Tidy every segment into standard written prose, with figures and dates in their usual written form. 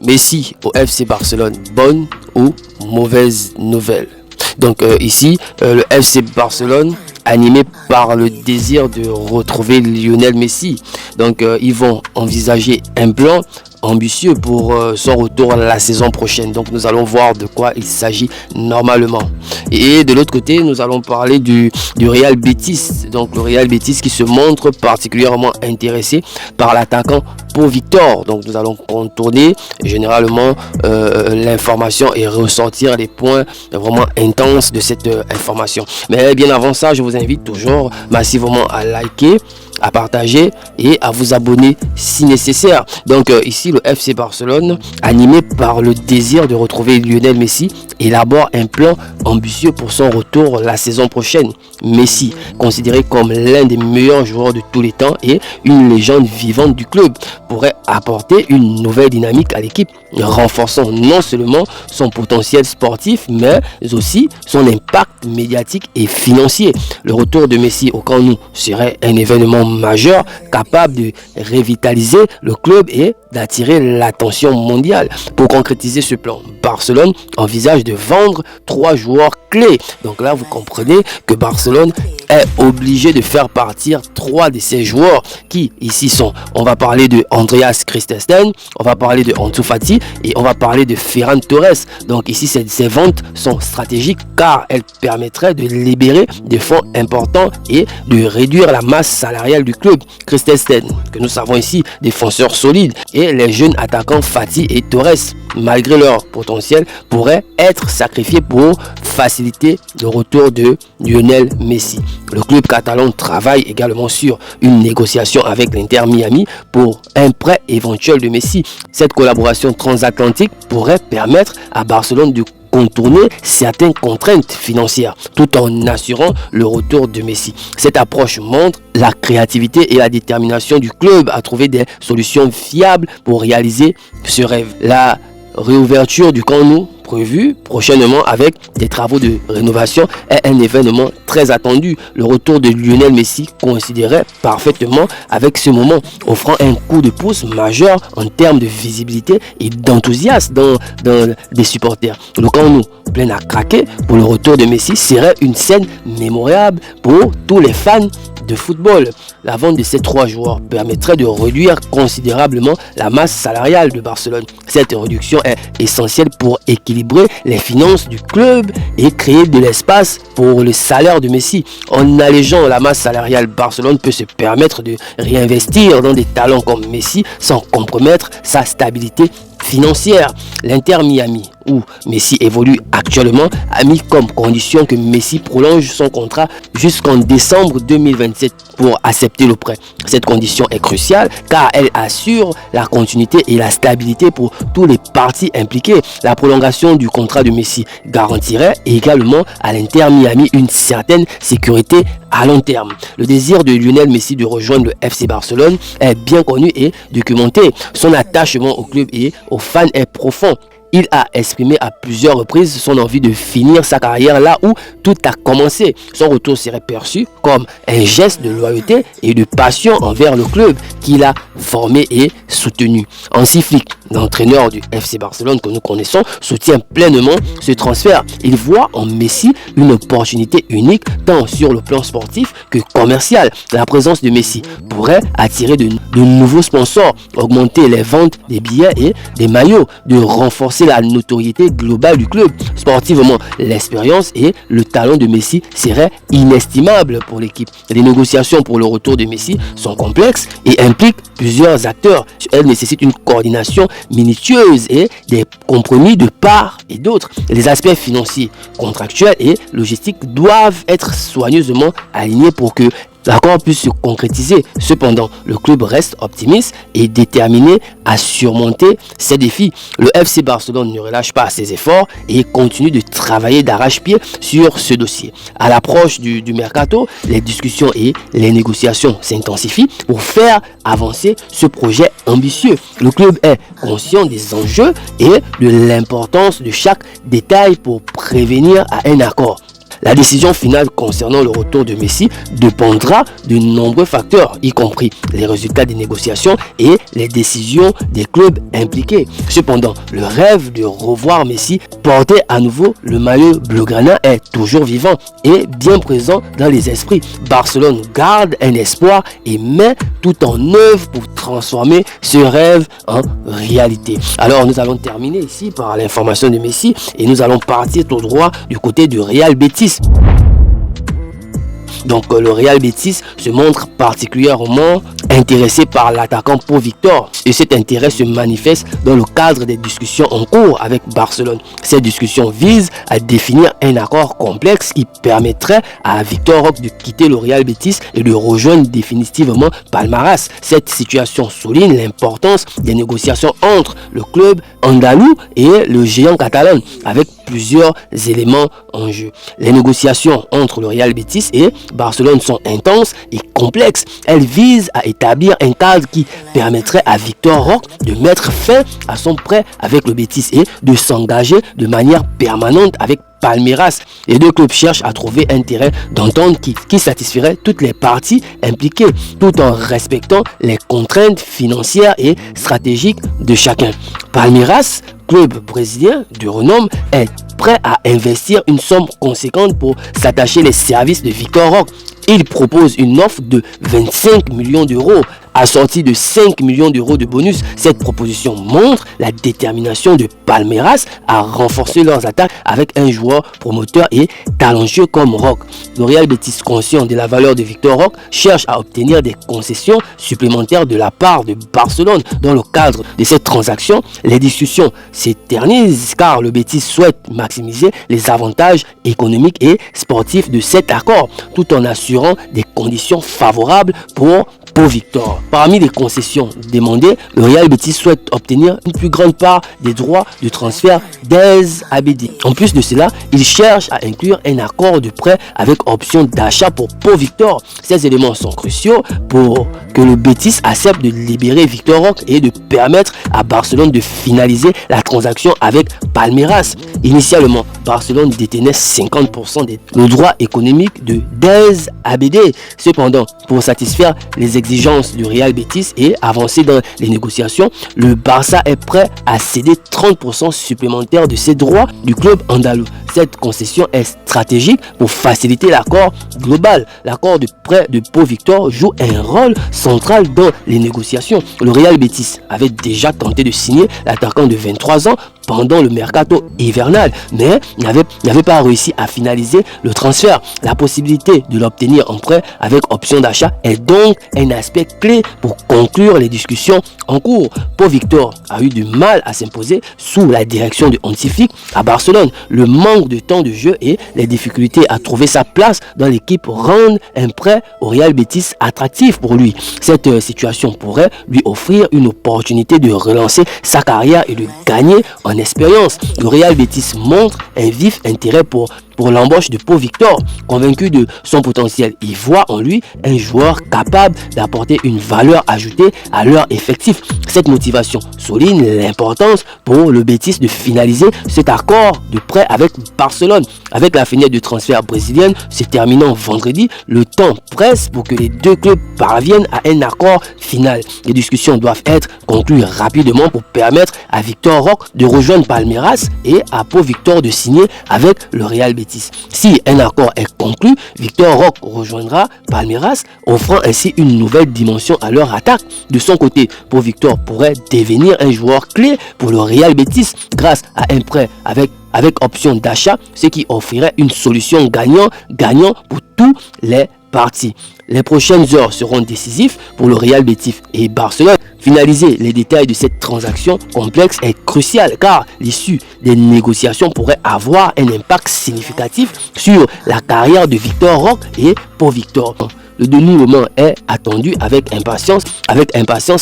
Messi au FC Barcelone, bonne ou mauvaise nouvelle? Donc ici, le FC Barcelone, animé par le désir de retrouver Lionel Messi. Donc ils vont envisager un plan ambitieux pour son retour la saison prochaine. Donc nous allons voir de quoi il s'agit normalement. Et de l'autre côté, nous allons parler du Real Betis. Donc le Real Betis qui se montre particulièrement intéressé par l'attaquant Pau Victor. Donc nous allons contourner généralement l'information et ressortir les points vraiment intenses de cette information. Mais bien avant ça, je vous invite toujours massivement à liker, à partager et à vous abonner si nécessaire. Donc ici le FC Barcelone, animé par le désir de retrouver Lionel Messi, élabore un plan ambitieux pour son retour la saison prochaine. Messi, considéré comme l'un des meilleurs joueurs de tous les temps et une légende vivante du club, pourrait apporter une nouvelle dynamique à l'équipe, renforçant non seulement son potentiel sportif mais aussi son impact médiatique et financier. Le retour de Messi au Camp Nou serait un événement majeur capable de revitaliser le club et d'attirer l'attention mondiale. Pour concrétiser ce plan, Barcelone envisage de vendre 3 joueurs clés. Donc là, vous comprenez que Barcelone est obligé de faire partir 3 de ces joueurs qui ici sont, on va parler de Andreas Christensen, on va parler de Ansu Fati et on va parler de Ferran Torres. Donc ici, ces ventes sont stratégiques car elles permettraient de libérer des fonds importants et de réduire la masse salariale du club. Christensen, que nous savons ici, défenseur solide, et les jeunes attaquants Fati et Torres, malgré leur potentiel, pourraient être sacrifiés pour faciliter le retour de Lionel Messi. Le club catalan travaille également sur une négociation avec l'Inter Miami pour un prêt éventuel de Messi. Cette collaboration transatlantique pourrait permettre à Barcelone de contourner certaines contraintes financières tout en assurant le retour de Messi. Cette approche montre la créativité et la détermination du club à trouver des solutions fiables pour réaliser ce rêve. La réouverture du Camp Nou prévu prochainement avec des travaux de rénovation est un événement très attendu. Le retour de Lionel Messi coïnciderait parfaitement avec ce moment, offrant un coup de pouce majeur en termes de visibilité et d'enthousiasme dans des supporters. Le Camp Nou plein à craquer pour le retour de Messi serait une scène mémorable pour tous les fans de football. La vente de ces 3 joueurs permettrait de réduire considérablement la masse salariale de Barcelone. Cette réduction est essentielle pour équilibrer les finances du club et créer de l'espace pour le salaire de Messi. En allégeant la masse salariale, Barcelone peut se permettre de réinvestir dans des talents comme Messi sans compromettre sa stabilité financière. L'Inter Miami, où Messi évolue actuellement, a mis comme condition que Messi prolonge son contrat jusqu'en décembre 2027 pour accepter le prêt. Cette condition est cruciale car elle assure la continuité et la stabilité pour tous les parties impliquées. La prolongation du contrat de Messi garantirait également à l'Inter Miami une certaine sécurité à long terme. Le désir de Lionel Messi de rejoindre le FC Barcelone est bien connu et documenté. Son attachement au club et aux fans est profond. Il a exprimé à plusieurs reprises son envie de finir sa carrière là où tout a commencé. Son retour serait perçu comme un geste de loyauté et de passion envers le club qu'il a formé et soutenu. Hansi Flick, l'entraîneur du FC Barcelone que nous connaissons, soutient pleinement ce transfert. Il voit en Messi une opportunité unique tant sur le plan sportif que commercial. La présence de Messi pourrait attirer de nouveaux sponsors, augmenter les ventes des billets et des maillots, de renforcer la notoriété globale du club. Sportivement, l'expérience et le talent de Messi seraient inestimables pour l'équipe. Les négociations pour le retour de Messi sont complexes et impliquent plusieurs acteurs. Elles nécessitent une coordination minutieuse et des compromis de part et d'autre. Les aspects financiers, contractuels et logistiques doivent être soigneusement alignés pour que l'accord puisse se concrétiser. Cependant, le club reste optimiste et déterminé à surmonter ces défis. Le FC Barcelone ne relâche pas ses efforts et continue de travailler d'arrache-pied sur ce dossier. À l'approche du mercato, les discussions et les négociations s'intensifient pour faire avancer ce projet ambitieux. Le club est conscient des enjeux et de l'importance de chaque détail pour prévenir à un accord. La décision finale concernant le retour de Messi dépendra de nombreux facteurs, y compris les résultats des négociations et les décisions des clubs impliqués. Cependant, le rêve de revoir Messi porter à nouveau le maillot blaugrana est toujours vivant et bien présent dans les esprits. Barcelone garde un espoir et met tout en œuvre pour transformer ce rêve en réalité. Alors nous allons terminer ici par l'information de Messi et nous allons partir tout droit du côté du Real Betis. Donc le Real Betis se montre particulièrement intéressé par l'attaquant Pau Victor et cet intérêt se manifeste dans le cadre des discussions en cours avec Barcelone. Ces discussions visent à définir un accord complexe qui permettrait à Victor Roque de quitter le Real Betis et de rejoindre définitivement Palmeiras. Cette situation souligne l'importance des négociations entre le club andalou et le géant catalan avec plusieurs éléments en jeu. Les négociations entre le Real Betis et Barcelone sont intenses et complexes. Elles visent à établir un cadre qui permettrait à Victor Roque de mettre fin à son prêt avec le Betis et de s'engager de manière permanente avec Palmeiras. Les deux clubs cherchent à trouver un terrain d'entente qui satisferait toutes les parties impliquées tout en respectant les contraintes financières et stratégiques de chacun. Palmeiras, club brésilien de renom, est prêt à investir une somme conséquente pour s'attacher les services de Victor Roque. Il propose une offre de 25 millions d'euros assortie de 5 millions d'euros de bonus. Cette proposition montre la détermination de Palmeiras à renforcer leurs attaques avec un joueur promoteur et talentueux comme Roque. Le Real Betis, conscient de la valeur de Victor Roque, cherche à obtenir des concessions supplémentaires de la part de Barcelone. Dans le cadre de cette transaction, les discussions s'éternisent car le Betis souhaite maximiser les avantages économiques et sportifs de cet accord tout en assurant des conditions favorables pour Pau Victor. Parmi les concessions demandées, le Real Betis souhaite obtenir une plus grande part des droits de transfert d'Ez Abedi. En plus de cela, il cherche à inclure un accord de prêt avec option d'achat pour Pau Victor. Ces éléments sont cruciaux pour que le Betis accepte de libérer Victor Roque et de permettre à Barcelone de finaliser la transaction avec Palmeiras. Initialement, Barcelone détenait 50% des droits économiques de Dez Abedi. Cependant, pour satisfaire les exigences du Real Betis et avancer dans les négociations, le Barça est prêt à céder 30% supplémentaires de ses droits du club andalou. Cette concession est stratégique pour faciliter l'accord global. L'accord de prêt de Pau Victor joue un rôle central dans les négociations. Le Real Betis avait déjà tenté de signer l'attaquant de 23 ans pendant le mercato hivernal, mais n'avait pas réussi à finaliser le transfert. La possibilité de l'obtenir en prêt avec option d'achat est donc un aspect clé pour conclure les discussions en cours. Pau Victor a eu du mal à s'imposer sous la direction de Hansi Flick à Barcelone. Le manque de temps de jeu et les difficultés à trouver sa place dans l'équipe rendent un prêt au Real Betis attractif pour lui. Cette situation pourrait lui offrir une opportunité de relancer sa carrière et de gagner en expérience. Le Real Betis montre un vif intérêt pour l'embauche de Pau Victor. Convaincu de son potentiel, il voit en lui un joueur capable d'apporter une valeur ajoutée à leur effectif. Cette motivation souligne l'importance pour le Betis de finaliser cet accord de prêt avec Barcelone. Avec la fenêtre de transfert brésilienne se terminant vendredi, le temps presse pour que les deux clubs parviennent à un accord final. Les discussions doivent être conclues rapidement pour permettre à Victor Roque de rejoindre Palmeiras et à Pau Victor de signer avec le Real Betis. Si un accord est conclu, Victor Roque rejoindra Palmeiras, offrant ainsi une nouvelle dimension à leur attaque. De son côté, Pau Victor pourrait devenir un joueur clé pour le Real Betis grâce à un prêt avec option d'achat, ce qui offrirait une solution gagnant-gagnant pour tous les parties. Les prochaines heures seront décisives pour le Real Betis et Barcelone. Finaliser les détails de cette transaction complexe est crucial car l'issue des négociations pourrait avoir un impact significatif sur la carrière de Victor Roque et Pau Victor. Le dénouement est attendu avec impatience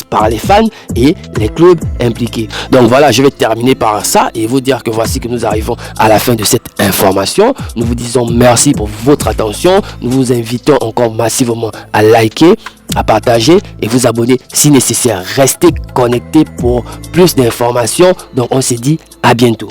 par les fans et les clubs impliqués. Donc voilà, je vais terminer par ça et vous dire que voici que nous arrivons à la fin de cette information. Nous vous disons merci pour votre attention. Nous vous invitons encore massivement à liker, à partager et vous abonner si nécessaire. Restez connectés pour plus d'informations. Donc on se dit à bientôt.